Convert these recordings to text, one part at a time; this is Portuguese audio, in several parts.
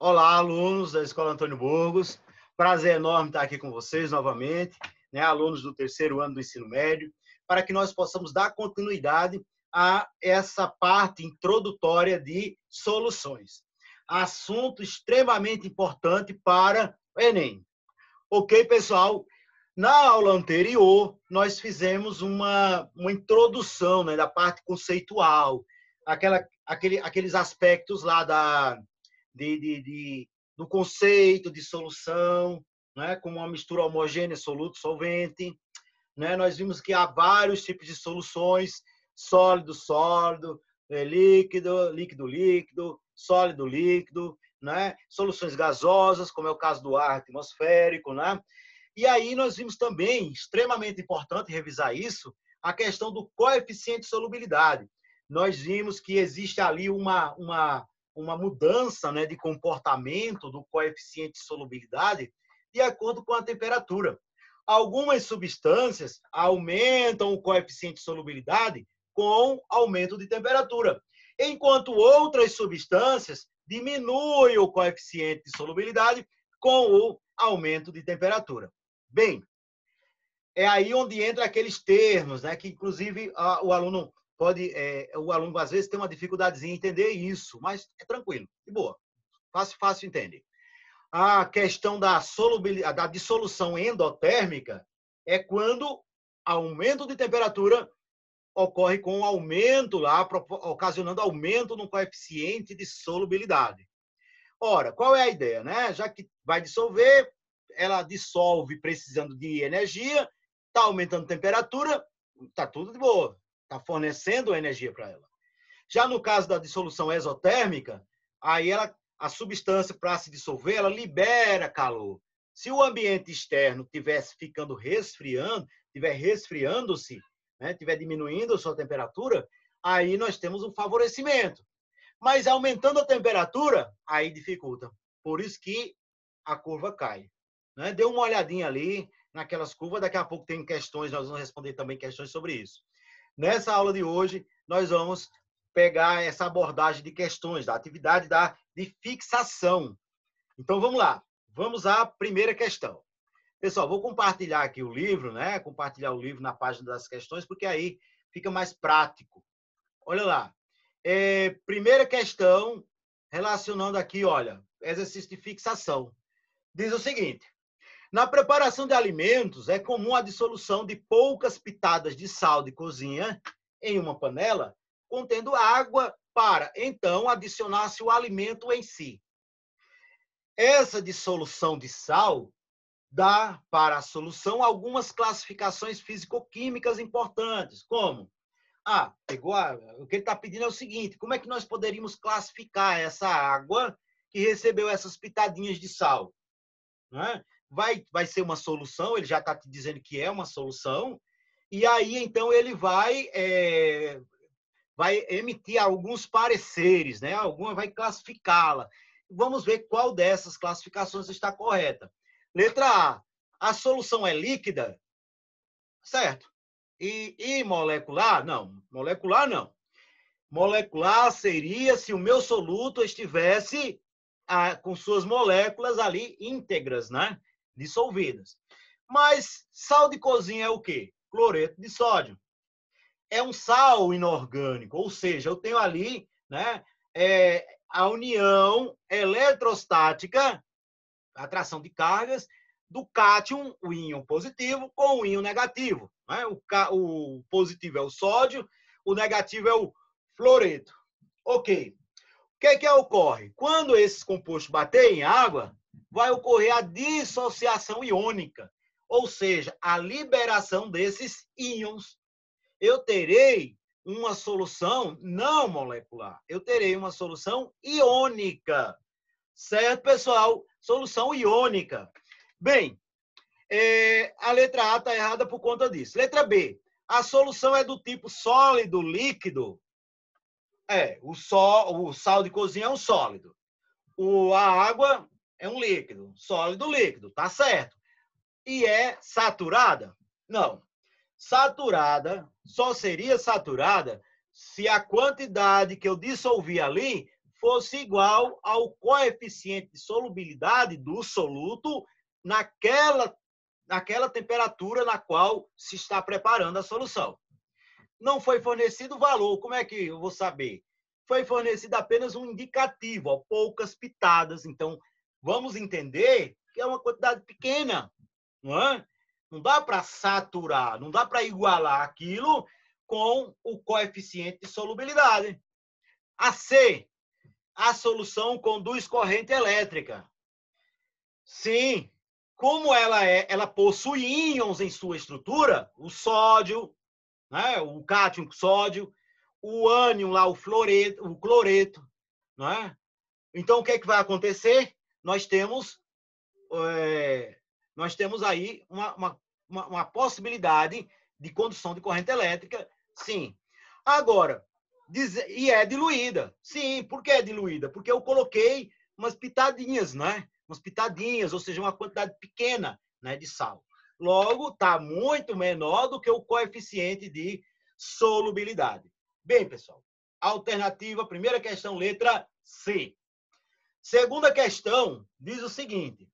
Olá, alunos da Escola Antônio Burgos. Prazer enorme estar aqui com vocês novamente, né, alunos do terceiro ano do ensino médio, para que nós possamos dar continuidade a essa parte introdutória de soluções. Assunto extremamente importante para o Enem. Ok, pessoal? Na aula anterior, nós fizemos uma introdução, né, da parte conceitual, aqueles aspectos lá do conceito de solução, né, como uma mistura homogênea, soluto, solvente. Né? Nós vimos que há vários tipos de soluções, sólido, sólido, líquido, líquido, líquido, sólido, líquido, né? Soluções gasosas, como é o caso do ar atmosférico, né? E aí nós vimos também, extremamente importante revisar isso, a questão do coeficiente de solubilidade. Nós vimos que existe ali uma mudança, né, de comportamento do coeficiente de solubilidade de acordo com a temperatura. Algumas substâncias aumentam o coeficiente de solubilidade com aumento de temperatura, enquanto outras substâncias diminuem o coeficiente de solubilidade com o aumento de temperatura. Bem, é aí onde entra aqueles termos, né, que inclusive o aluno às vezes tem uma dificuldadezinha em entender isso, mas é tranquilo, de boa, fácil entender. A questão da dissolução endotérmica é quando aumento de temperatura ocorre com aumento lá, ocasionando aumento no coeficiente de solubilidade. Ora, qual é a ideia, né? Já que vai dissolver, ela dissolve precisando de energia, está aumentando a temperatura, está tudo de boa, está fornecendo energia para ela. Já no caso da dissolução exotérmica, aí a substância, para se dissolver, ela libera calor. Se o ambiente externo estivesse ficando estiver resfriando-se, né, estiver diminuindo a sua temperatura, aí nós temos um favorecimento. Mas aumentando a temperatura, aí dificulta. Por isso que a curva cai. Né? Dê uma olhadinha ali naquelas curvas, daqui a pouco tem questões, nós vamos responder também questões sobre isso. Nessa aula de hoje, nós vamos pegar essa abordagem de questões, da atividade de fixação. Então, vamos lá. Vamos à primeira questão. Pessoal, vou compartilhar aqui o livro, né? Compartilhar o livro na página das questões, porque aí fica mais prático. Olha lá. Primeira questão, relacionando aqui, olha, exercício de fixação. Diz o seguinte: na preparação de alimentos, é comum a dissolução de poucas pitadas de sal de cozinha em uma panela, contendo água para, então, adicionar-se o alimento em si. Essa dissolução de sal dá para a solução algumas classificações físico-químicas importantes, como o que ele está pedindo é o seguinte: como é que nós poderíamos classificar essa água que recebeu essas pitadinhas de sal? Né? Vai ser uma solução, ele já está te dizendo que é uma solução, e aí, então, ele vai emitir alguns pareceres, né? Vai classificá-la. Vamos ver qual dessas classificações está correta. Letra A solução é líquida? Certo. E molecular? Não. Molecular, não. Molecular seria se o meu soluto estivesse com suas moléculas ali íntegras, né? Dissolvidas. Mas sal de cozinha é o quê? Cloreto de sódio. É um sal inorgânico, ou seja, eu tenho ali, né, a união eletrostática, a atração de cargas, do cátion, o íon positivo, com o íon negativo. Né? O positivo é o sódio, o negativo é o fluoreto. Ok. O que ocorre? Quando esses compostos baterem em água, vai ocorrer a dissociação iônica, ou seja, a liberação desses íons. Eu terei uma solução não molecular, eu terei uma solução iônica. Certo, pessoal? Solução iônica. Bem, a letra A está errada por conta disso. Letra B, a solução é do tipo sólido, líquido. O sal de cozinha é um sólido. A água é um líquido. Sólido, líquido. Tá certo. E é saturada? Não. Saturada só seria saturada se a quantidade que eu dissolvi ali fosse igual ao coeficiente de solubilidade do soluto naquela temperatura na qual se está preparando a solução. Não foi fornecido o valor, como é que eu vou saber? Foi fornecido apenas um indicativo, ó, poucas pitadas. Então, vamos entender que é uma quantidade pequena, não é? Não dá para saturar, não dá para igualar aquilo com o coeficiente de solubilidade. A C, a solução conduz corrente elétrica. Sim, como ela possui íons em sua estrutura, o sódio, né, o cátion com sódio, o ânion lá, o cloreto, né? Então, o que é que vai acontecer? Nós temos aí uma possibilidade de condução de corrente elétrica, sim. Agora, e é diluída. Sim, por que é diluída? Porque eu coloquei umas pitadinhas, né? Umas pitadinhas, ou seja, uma quantidade pequena, né, de sal. Logo, está muito menor do que o coeficiente de solubilidade. Bem, pessoal, alternativa, primeira questão, letra C. Segunda questão diz o seguinte: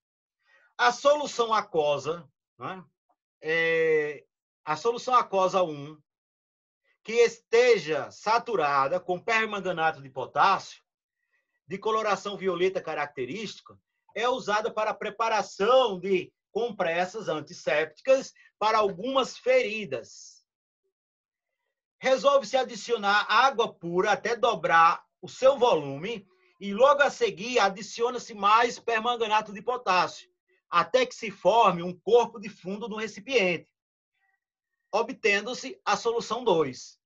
a solução aquosa, né, a solução aquosa 1, que esteja saturada com permanganato de potássio, de coloração violeta característica, é usada para a preparação de compressas antissépticas para algumas feridas. Resolve-se adicionar água pura até dobrar o seu volume e logo a seguir adiciona-se mais permanganato de potássio, até que se forme um corpo de fundo no recipiente, obtendo-se a solução 2.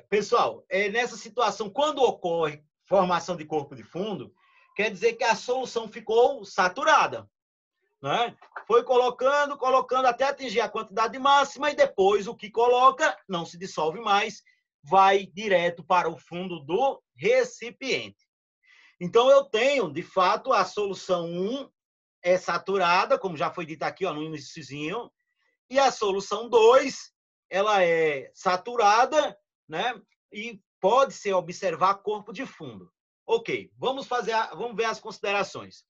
Pessoal, nessa situação, quando ocorre formação de corpo de fundo, quer dizer que a solução ficou saturada, né? Foi colocando até atingir a quantidade máxima e depois o que coloca não se dissolve mais, vai direto para o fundo do recipiente. Então, eu tenho, de fato, a solução 1 é saturada, como já foi dito aqui, ó, no iniciozinho, e a solução 2, ela é saturada, né? E pode-se observar corpo de fundo. Ok, vamos ver as considerações.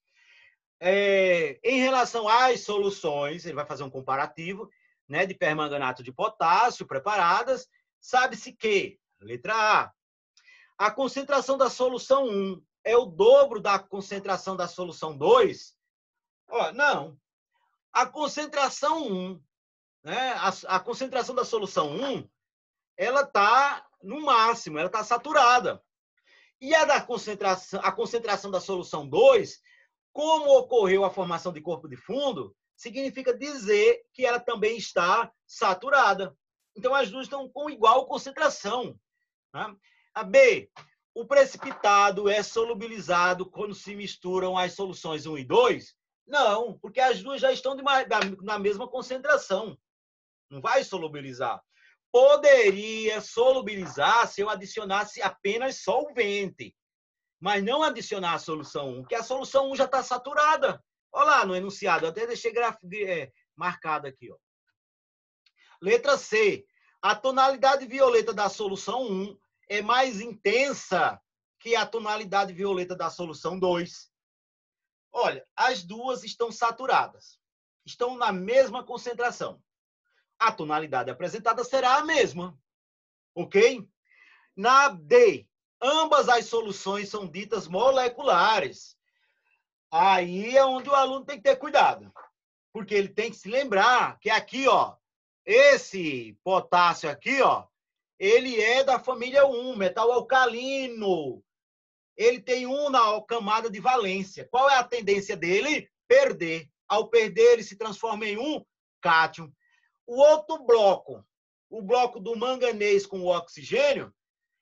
Em relação às soluções, ele vai fazer um comparativo, né, de permanganato de potássio preparadas. Sabe-se que, letra A concentração da solução 1 é o dobro da concentração da solução 2? Não. A concentração 1, né, a concentração da solução 1, ela está no máximo, ela está saturada. E a concentração da solução 2, como ocorreu a formação de corpo de fundo, significa dizer que ela também está saturada. Então, as duas estão com igual concentração. Né? A B, o precipitado é solubilizado quando se misturam as soluções 1 e 2? Não, porque as duas já estão na mesma concentração. Não vai solubilizar. Poderia solubilizar se eu adicionasse apenas solvente, mas não adicionar a solução 1, porque a solução 1 já está saturada. Olha lá no enunciado, eu até deixei marcado aqui. Ó. Letra C. A tonalidade violeta da solução 1 é mais intensa que a tonalidade violeta da solução 2. Olha, as duas estão saturadas. Estão na mesma concentração. A tonalidade apresentada será a mesma. Ok? Na D, ambas as soluções são ditas moleculares. Aí é onde o aluno tem que ter cuidado. Porque ele tem que se lembrar que aqui, ó, esse potássio aqui, ó, ele é da família 1, metal alcalino. Ele tem 1 na camada de valência. Qual é a tendência dele? Perder. Ao perder, ele se transforma em um cátion. O outro bloco, o bloco do manganês com o oxigênio,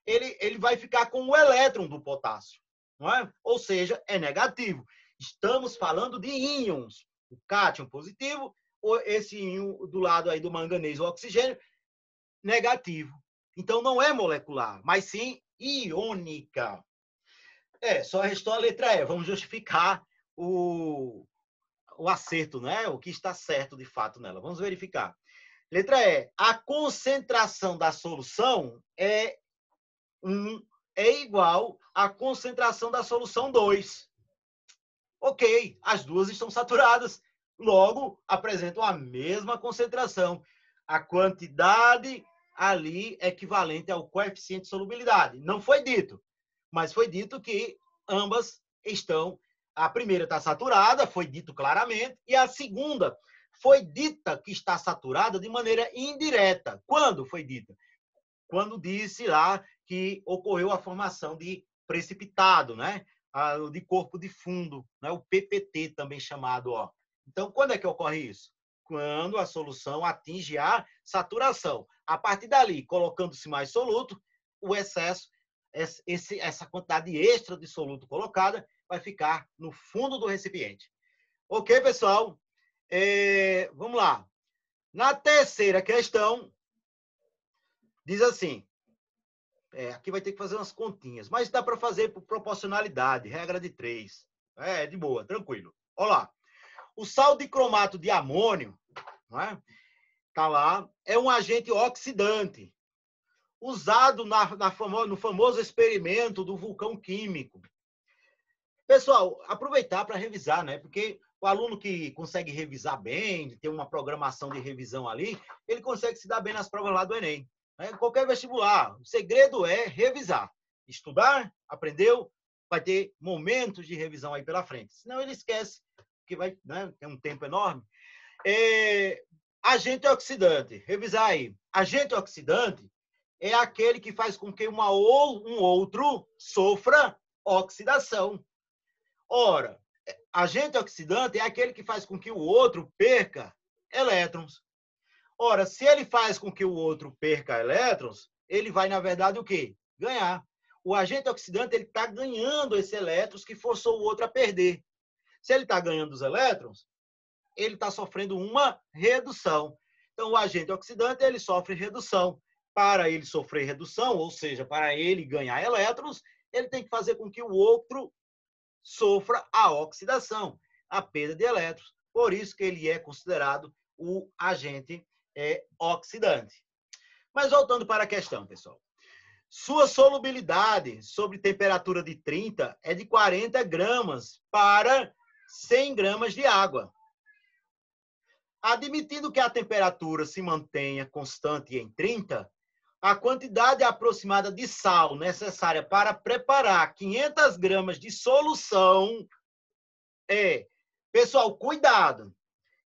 ele vai ficar com o elétron do potássio, não é? Ou seja, é negativo. Estamos falando de íons. O cátion positivo, esse íon do lado aí do manganês, o oxigênio, negativo. Então, não é molecular, mas sim iônica. Só restou a letra E. Vamos justificar o acerto, né? O que está certo de fato nela. Vamos verificar. Letra E. A concentração da solução é 1 é igual à concentração da solução 2. Ok, as duas estão saturadas, logo apresentam a mesma concentração. A quantidade ali é equivalente ao coeficiente de solubilidade. Não foi dito, mas foi dito que ambas estão... A primeira está saturada, foi dito claramente, e a segunda foi dita que está saturada de maneira indireta. Quando foi dita? Quando disse lá que ocorreu a formação de precipitado, né? De corpo de fundo, né? O PPT também chamado. Ó. Então, quando é que ocorre isso? Quando a solução atinge a saturação. A partir dali, colocando-se mais soluto, o excesso, essa quantidade extra de soluto colocada, vai ficar no fundo do recipiente. Ok, pessoal? Vamos lá. Na terceira questão, diz assim, aqui vai ter que fazer umas continhas, mas dá para fazer por proporcionalidade, regra de 3. De boa, tranquilo. Olha lá. O sal de cromato de amônio, não é? Tá lá, é um agente oxidante, usado no famoso experimento do vulcão químico. Pessoal, aproveitar para revisar, né? Porque o aluno que consegue revisar bem, ter uma programação de revisão ali, ele consegue se dar bem nas provas lá do Enem. Qualquer vestibular, o segredo é revisar. Estudar, aprendeu, vai ter momentos de revisão aí pela frente. Senão ele esquece, porque vai ter um tempo enorme. Agente oxidante, revisar aí. Agente oxidante é aquele que faz com que um outro sofra oxidação. Ora, agente oxidante é aquele que faz com que o outro perca elétrons. Ora, se ele faz com que o outro perca elétrons, ele vai, na verdade, o quê? Ganhar. O agente oxidante ele está ganhando esses elétrons que forçou o outro a perder. Se ele está ganhando os elétrons, ele está sofrendo uma redução. Então, o agente oxidante ele sofre redução. Para ele sofrer redução, ou seja, para ele ganhar elétrons, ele tem que fazer com que o outro sofra a oxidação, a perda de elétrons. Por isso que ele é considerado o agente oxidante. Mas voltando para a questão, pessoal. Sua solubilidade sob temperatura de 30 é de 40 gramas para 100 gramas de água. Admitindo que a temperatura se mantenha constante em 30, a quantidade aproximada de sal necessária para preparar 500 gramas de solução Pessoal, cuidado.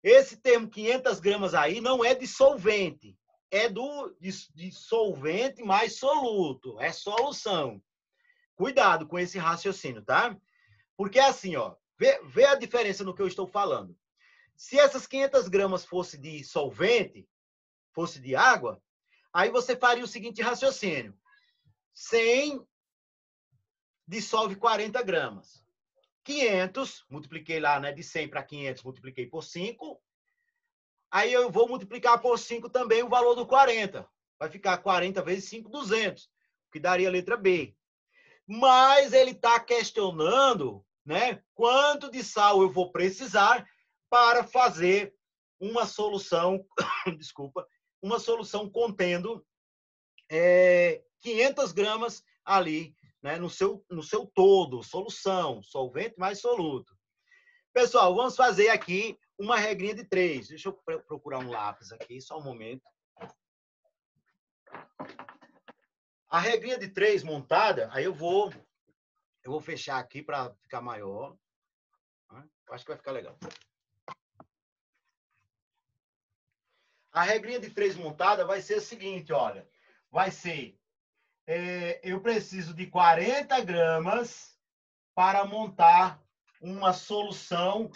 Esse termo 500 gramas aí não é de solvente. É de solvente mais soluto. É solução. Cuidado com esse raciocínio, tá? Porque assim, ó, vê a diferença no que eu estou falando. Se essas 500 gramas fosse de solvente, fosse de água, aí você faria o seguinte raciocínio. 100 dissolve 40 gramas. 500, multipliquei lá, né, de 100 para 500, multipliquei por 5. Aí eu vou multiplicar por 5 também o valor do 40. Vai ficar 40 vezes 5, 200, que daria a letra B. Mas ele está questionando, né, quanto de sal eu vou precisar para fazer uma solução, desculpa, uma solução contendo 500 gramas ali, né, no seu todo, solução, solvente mais soluto. Pessoal, vamos fazer aqui uma regrinha de 3. Deixa eu procurar um lápis aqui, só um momento. A regrinha de 3 montada, aí eu vou fechar aqui para ficar maior. Acho que vai ficar legal. A regrinha de 3 montada vai ser a seguinte, olha. Vai ser, eu preciso de 40 gramas para montar uma solução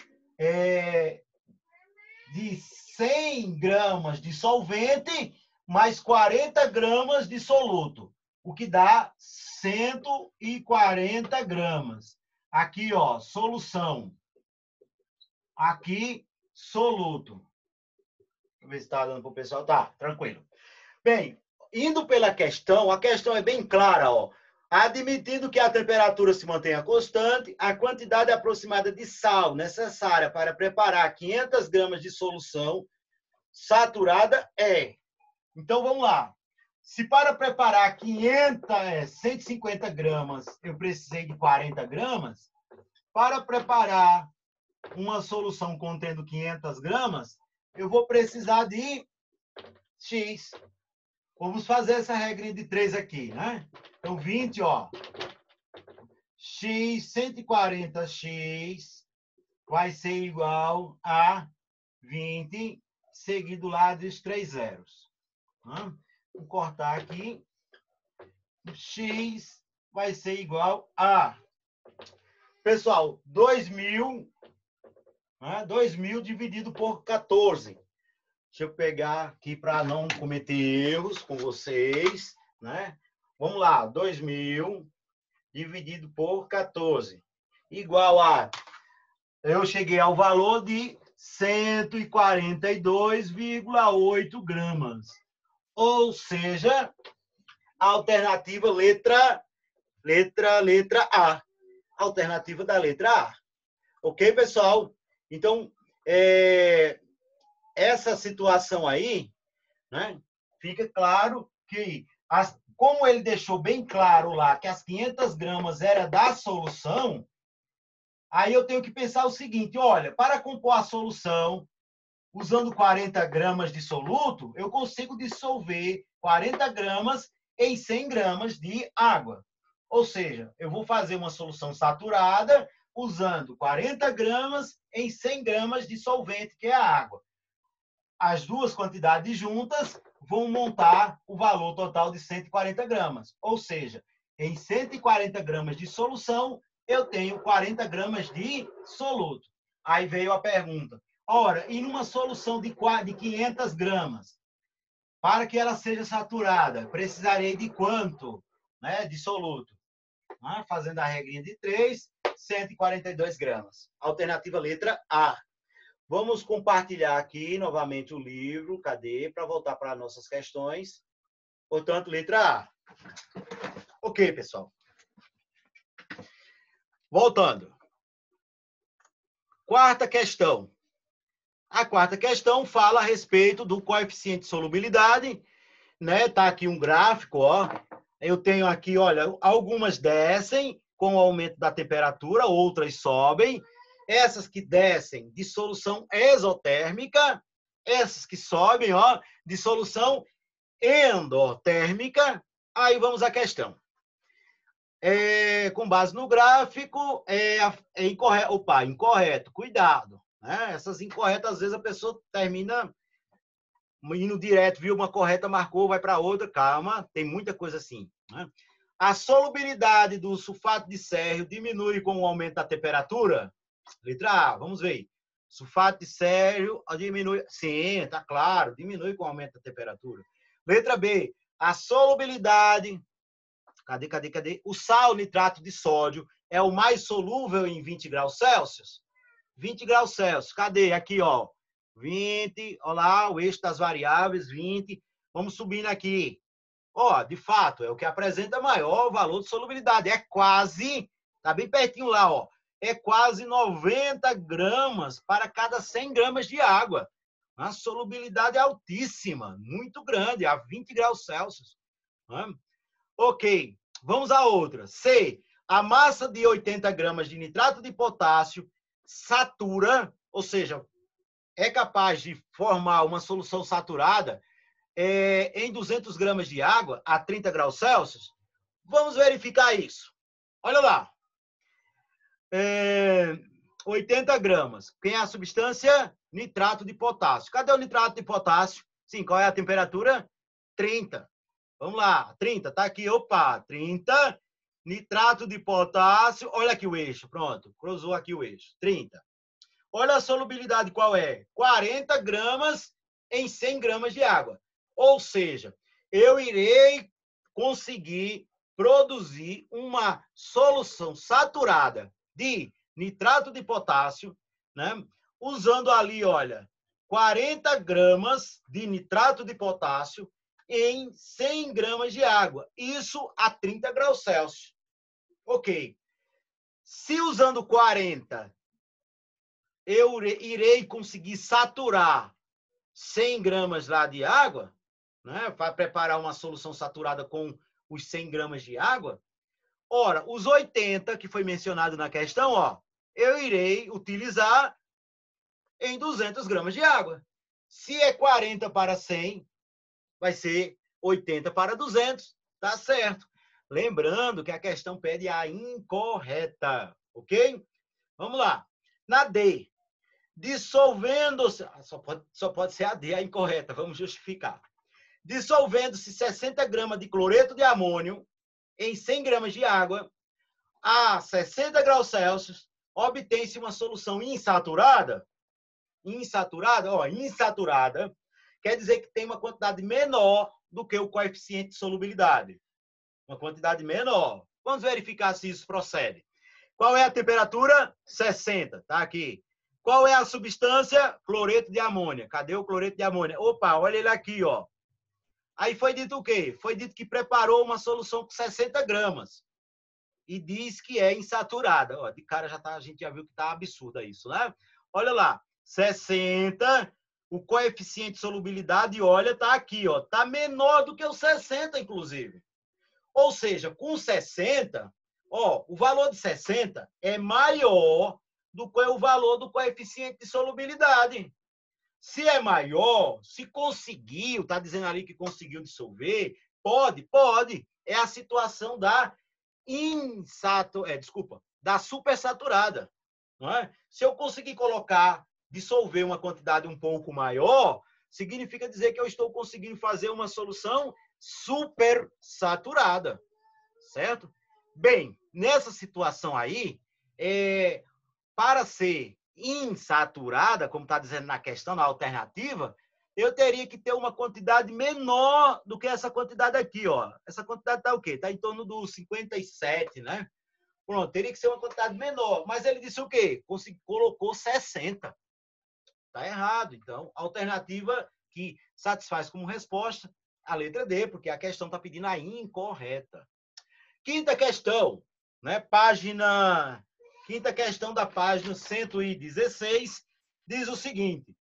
de 100 gramas de solvente mais 40 gramas de soluto, o que dá 140 gramas. Aqui, ó, solução. Aqui, soluto. Deixa eu ver se está dando para o pessoal. Tá, tranquilo. Bem, indo pela questão, a questão é bem clara, ó. Admitindo que a temperatura se mantenha constante, a quantidade aproximada de sal necessária para preparar 500 gramas de solução saturada é. Então, vamos lá. Se para preparar 150 gramas eu precisei de 40 gramas, para preparar uma solução contendo 500 gramas, eu vou precisar de X. Vamos fazer essa regrinha de 3 aqui, né? Então, 20, ó. X, 140x vai ser igual a 20, seguido lá dos 3 zeros. Né? Vou cortar aqui. X vai ser igual a... Pessoal, 2.000, né? 2.000 dividido por 14. Deixa eu pegar aqui para não cometer erros com vocês, né? Vamos lá, 2.000 dividido por 14, igual a... Eu cheguei ao valor de 142,8 gramas. Ou seja, a alternativa letra A. Alternativa da letra A. Ok, pessoal? Então, essa situação aí, né, fica claro que, como ele deixou bem claro lá que as 500 gramas era da solução, aí eu tenho que pensar o seguinte, olha, para compor a solução, usando 40 gramas de soluto, eu consigo dissolver 40 gramas em 100 gramas de água. Ou seja, eu vou fazer uma solução saturada usando 40 gramas em 100 gramas de solvente, que é a água. As duas quantidades juntas vão montar o valor total de 140 gramas. Ou seja, em 140 gramas de solução, eu tenho 40 gramas de soluto. Aí veio a pergunta. Ora, e numa solução de 500 gramas, para que ela seja saturada, precisarei de quanto, né, de soluto? Fazendo a regrinha de 3, 142 gramas. Alternativa letra A. Vamos compartilhar aqui novamente o livro. Cadê? Para voltar para nossas questões. Portanto, letra A. Ok, pessoal. Voltando. Quarta questão. A quarta questão fala a respeito do coeficiente de solubilidade, né? Tá aqui um gráfico, ó. Eu tenho aqui, olha, algumas descem com o aumento da temperatura, outras sobem. Essas que descem de solução exotérmica, essas que sobem, ó, de solução endotérmica. Aí vamos à questão. Com base no gráfico, é incorreto. Opa, incorreto, cuidado. Né? Essas incorretas, às vezes, a pessoa termina indo direto, viu uma correta, marcou, vai para outra. Calma, tem muita coisa assim. Né? A solubilidade do sulfato de sérvio diminui com o aumento da temperatura? Letra A, vamos ver. Sulfato de sérvio diminui. Sim, tá claro, diminui com o aumento da temperatura. Letra B, a solubilidade. Cadê? O sal nitrato de sódio é o mais solúvel em 20 graus Celsius? 20 graus Celsius. Cadê? Aqui, ó. 20, olha lá, o eixo das variáveis, 20. Vamos subindo aqui. Ó, de fato, é o que apresenta maior valor de solubilidade. É quase, tá bem pertinho lá, ó. É quase 90 gramas para cada 100 gramas de água. A solubilidade é altíssima, muito grande, a 20 graus Celsius. Ok, vamos a outra. C. A massa de 80 gramas de nitrato de potássio satura, ou seja, é capaz de formar uma solução saturada em 200 gramas de água a 30 graus Celsius? Vamos verificar isso. Olha lá. 80 gramas. Quem é a substância? Nitrato de potássio. Cadê o nitrato de potássio? Sim, qual é a temperatura? 30. Vamos lá, 30, tá aqui, opa, 30, nitrato de potássio, olha aqui o eixo, pronto, cruzou aqui o eixo, 30. Olha a solubilidade qual é? 40 gramas em 100 gramas de água. Ou seja, eu irei conseguir produzir uma solução saturada de nitrato de potássio, né? Usando ali, olha, 40 gramas de nitrato de potássio em 100 gramas de água. Isso a 30 graus Celsius. Ok. Se usando 40, eu irei conseguir saturar 100 gramas lá de água, né, para preparar uma solução saturada com os 100 gramas de água. Ora, os 80 que foi mencionado na questão, ó, eu irei utilizar em 200 gramas de água. Se é 40 para 100, vai ser 80 para 200, tá certo. Lembrando que a questão pede a incorreta, ok? Vamos lá. Na D, dissolvendo-se, só pode ser a D, a incorreta, vamos justificar. Dissolvendo-se 60 gramas de cloreto de amônio em 100 gramas de água a 60 graus Celsius, obtém-se uma solução insaturada. Insaturada, ó, insaturada quer dizer que tem uma quantidade menor do que o coeficiente de solubilidade. Uma quantidade menor. Vamos verificar se isso procede. Qual é a temperatura? 60, tá aqui. Qual é a substância? Cloreto de amônia. Cadê o cloreto de amônia? Opa, olha ele aqui, ó. Aí foi dito o quê? Foi dito que preparou uma solução com 60 gramas. E diz que é insaturada. Ó, de cara a gente já viu que tá absurdo isso, né? Olha lá, 60, o coeficiente de solubilidade, olha, tá aqui, ó, tá menor do que o 60, inclusive. Ou seja, com 60, ó, o valor de 60 é maior do que o valor do coeficiente de solubilidade. Se é maior, se conseguiu, tá dizendo ali que conseguiu dissolver, pode. É a situação da da supersaturada. Não é? Se eu conseguir dissolver uma quantidade um pouco maior, significa dizer que eu estou conseguindo fazer uma solução supersaturada, certo? Bem, nessa situação aí, para ser insaturada, como está dizendo na questão, na alternativa, eu teria que ter uma quantidade menor do que essa quantidade aqui, ó. Essa quantidade está o quê? Está em torno dos 57, né? Pronto, teria que ser uma quantidade menor. Mas ele disse o quê? Colocou 60. Está errado. Então, a alternativa que satisfaz como resposta a letra D, porque a questão está pedindo a incorreta. Quinta questão, né? Quinta questão da página 116, diz o seguinte: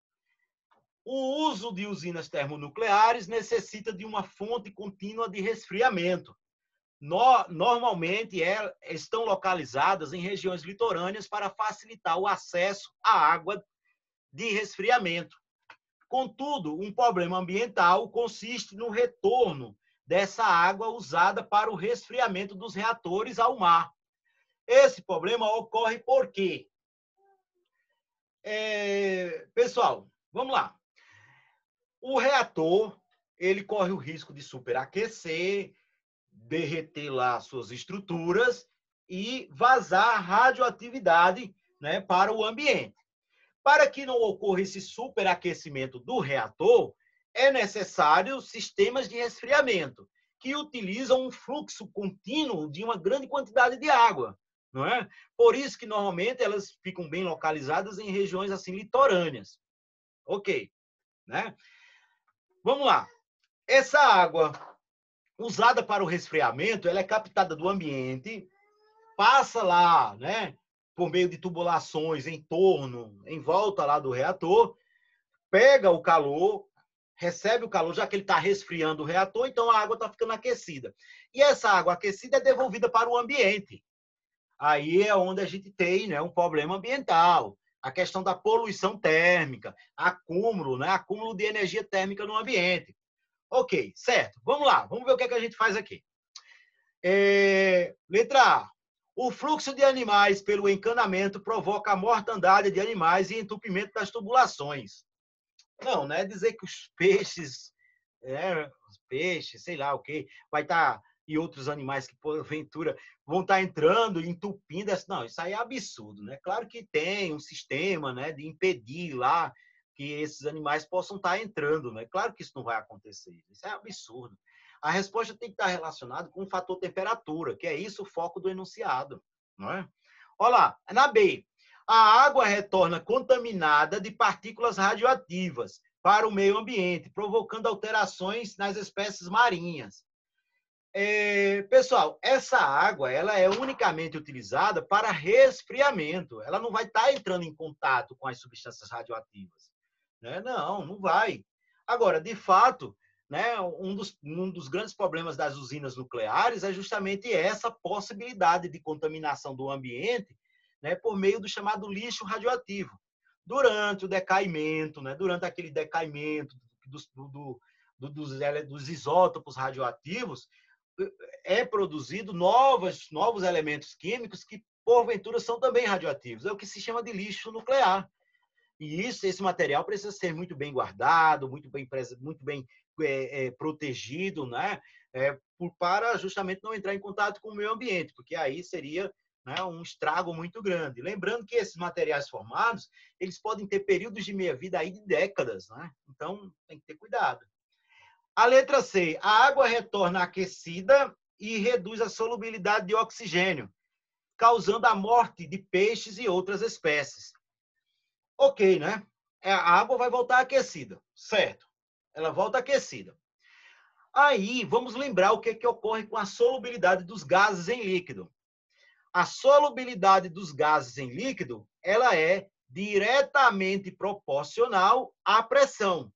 o uso de usinas termonucleares necessita de uma fonte contínua de resfriamento. Normalmente estão localizadas em regiões litorâneas para facilitar o acesso à água de resfriamento. Contudo, um problema ambiental consiste no retorno dessa água usada para o resfriamento dos reatores ao mar. Esse problema ocorre por quê? Pessoal, vamos lá. O reator, ele corre o risco de superaquecer, derreter lá suas estruturas e vazar radioatividade, né, para o ambiente. Para que não ocorra esse superaquecimento do reator, é necessário sistemas de resfriamento, que utilizam um fluxo contínuo de uma grande quantidade de água. Não é? Por isso que, normalmente, elas ficam bem localizadas em regiões assim litorâneas. Ok. Né? Vamos lá. Essa água usada para o resfriamento, ela é captada do ambiente, passa lá, né, por meio de tubulações em volta lá do reator, pega o calor, recebe o calor, já que ele está resfriando o reator, então a água está ficando aquecida. E essa água aquecida é devolvida para o ambiente. Aí é onde a gente tem, né, um problema ambiental, a questão da poluição térmica, acúmulo, né, acúmulo de energia térmica no ambiente. Ok, certo. Vamos lá, vamos ver o que é que a gente faz aqui. Letra A. O fluxo de animais pelo encanamento provoca a mortandade de animais e entupimento das tubulações. Não, não é dizer que os peixes, sei lá o quê, vai estar, e outros animais que, porventura, vão estar entrando e entupindo. Não, isso aí é absurdo, né? Claro que tem um sistema, né, de impedir lá que esses animais possam estar entrando, né? Claro que isso não vai acontecer. Isso é absurdo. A resposta tem que estar relacionada com o fator temperatura, que é isso o foco do enunciado, não é? Olha lá, na B. A água retorna contaminada de partículas radioativas para o meio ambiente, provocando alterações nas espécies marinhas. Pessoal, essa água ela é unicamente utilizada para resfriamento. Ela não vai estar entrando em contato com as substâncias radioativas. Né? Não vai. Agora, de fato, né, um dos grandes problemas das usinas nucleares é justamente essa possibilidade de contaminação do ambiente, né, por meio do chamado lixo radioativo. Durante o decaimento, né, durante aquele decaimento dos isótopos radioativos, é produzido novos elementos químicos que, porventura, são também radioativos. É o que se chama de lixo nuclear. E esse material precisa ser muito bem guardado, muito bem protegido, né? Para justamente não entrar em contato com o meio ambiente, porque aí seria, né, um estrago muito grande. Lembrando que esses materiais formados, eles podem ter períodos de meia-vida aí de décadas, né? Então, tem que ter cuidado. A letra C, a água retorna aquecida e reduz a solubilidade de oxigênio, causando a morte de peixes e outras espécies. Ok, né? A água vai voltar aquecida, certo? Ela volta aquecida. Aí, vamos lembrar o que ocorre com a solubilidade dos gases em líquido. A solubilidade dos gases em líquido, ela é diretamente proporcional à pressão.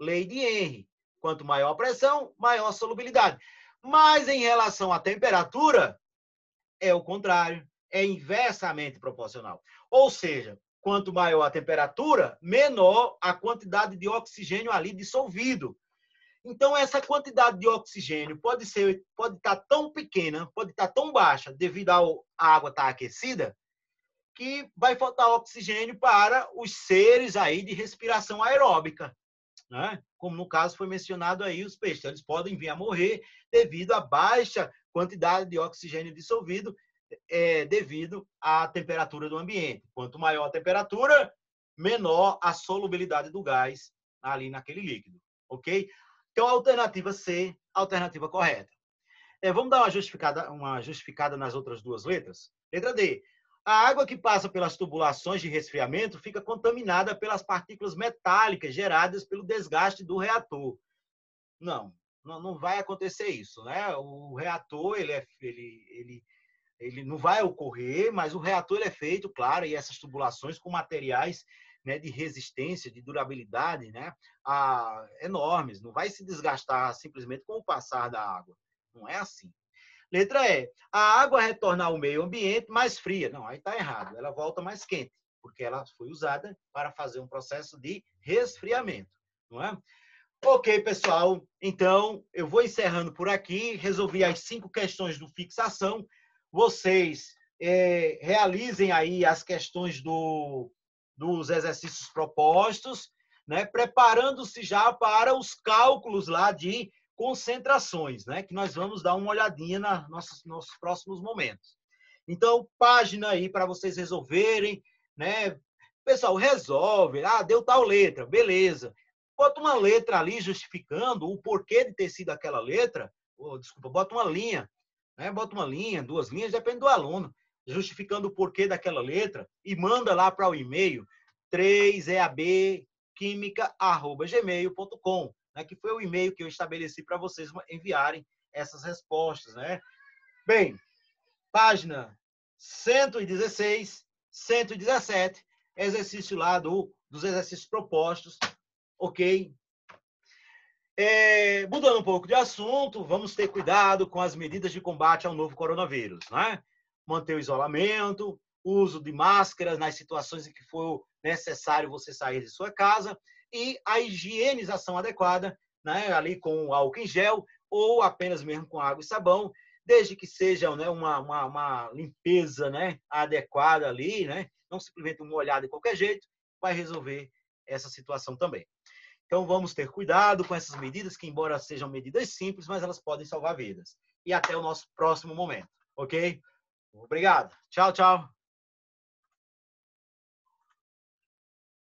Lei de Henry. Quanto maior a pressão, maior a solubilidade. Mas em relação à temperatura, é o contrário. É inversamente proporcional. Ou seja, quanto maior a temperatura, menor a quantidade de oxigênio ali dissolvido. Então, essa quantidade de oxigênio pode estar tão pequena, pode estar tão baixa, devido à água estar aquecida, que vai faltar oxigênio para os seres aí de respiração aeróbica, né? Como no caso foi mencionado aí, os peixes. Eles podem vir a morrer devido à baixa quantidade de oxigênio dissolvido, devido à temperatura do ambiente. Quanto maior a temperatura, menor a solubilidade do gás ali naquele líquido. Ok? Então, a alternativa C, a alternativa correta. Vamos dar uma justificada nas outras duas letras? Letra D. A água que passa pelas tubulações de resfriamento fica contaminada pelas partículas metálicas geradas pelo desgaste do reator. Não vai acontecer isso, né? O reator, ele não vai ocorrer, mas o reator ele é feito, claro, e essas tubulações com materiais, né, de resistência, de durabilidade, né, enormes. Não vai se desgastar simplesmente com o passar da água. Não é assim. Letra E. A água retorna ao meio ambiente mais fria. Não, aí está errado. Ela volta mais quente, porque ela foi usada para fazer um processo de resfriamento. Não é? Ok, pessoal. Então, eu vou encerrando por aqui. Resolvi as 5 questões do fixação. Vocês realizem aí as questões dos exercícios propostos, né? Preparando-se já para os cálculos lá de concentrações, né? Que nós vamos dar uma olhadinha nos próximos momentos. Então, página aí para vocês resolverem, né? Pessoal, resolve. Deu tal letra, beleza. Bota uma letra ali justificando o porquê de ter sido aquela letra. Bota uma linha, né? Bota uma linha, 2 linhas, depende do aluno, justificando o porquê daquela letra e manda lá para o e-mail 3eabquimica@gmail.com, né? Que foi o e-mail que eu estabeleci para vocês enviarem essas respostas, né? Bem, página 116, 117, exercício lá dos exercícios propostos, ok? Mudando um pouco de assunto, vamos ter cuidado com as medidas de combate ao novo coronavírus, né? Manter o isolamento, uso de máscaras nas situações em que for necessário você sair de sua casa e a higienização adequada, né? Ali com álcool em gel ou apenas mesmo com água e sabão, desde que seja, né, uma limpeza, né, adequada ali, né? Não simplesmente uma olhada de qualquer jeito, vai resolver essa situação também. Então, vamos ter cuidado com essas medidas, que embora sejam medidas simples, mas elas podem salvar vidas. E até o nosso próximo momento, ok? Obrigado. Tchau, tchau.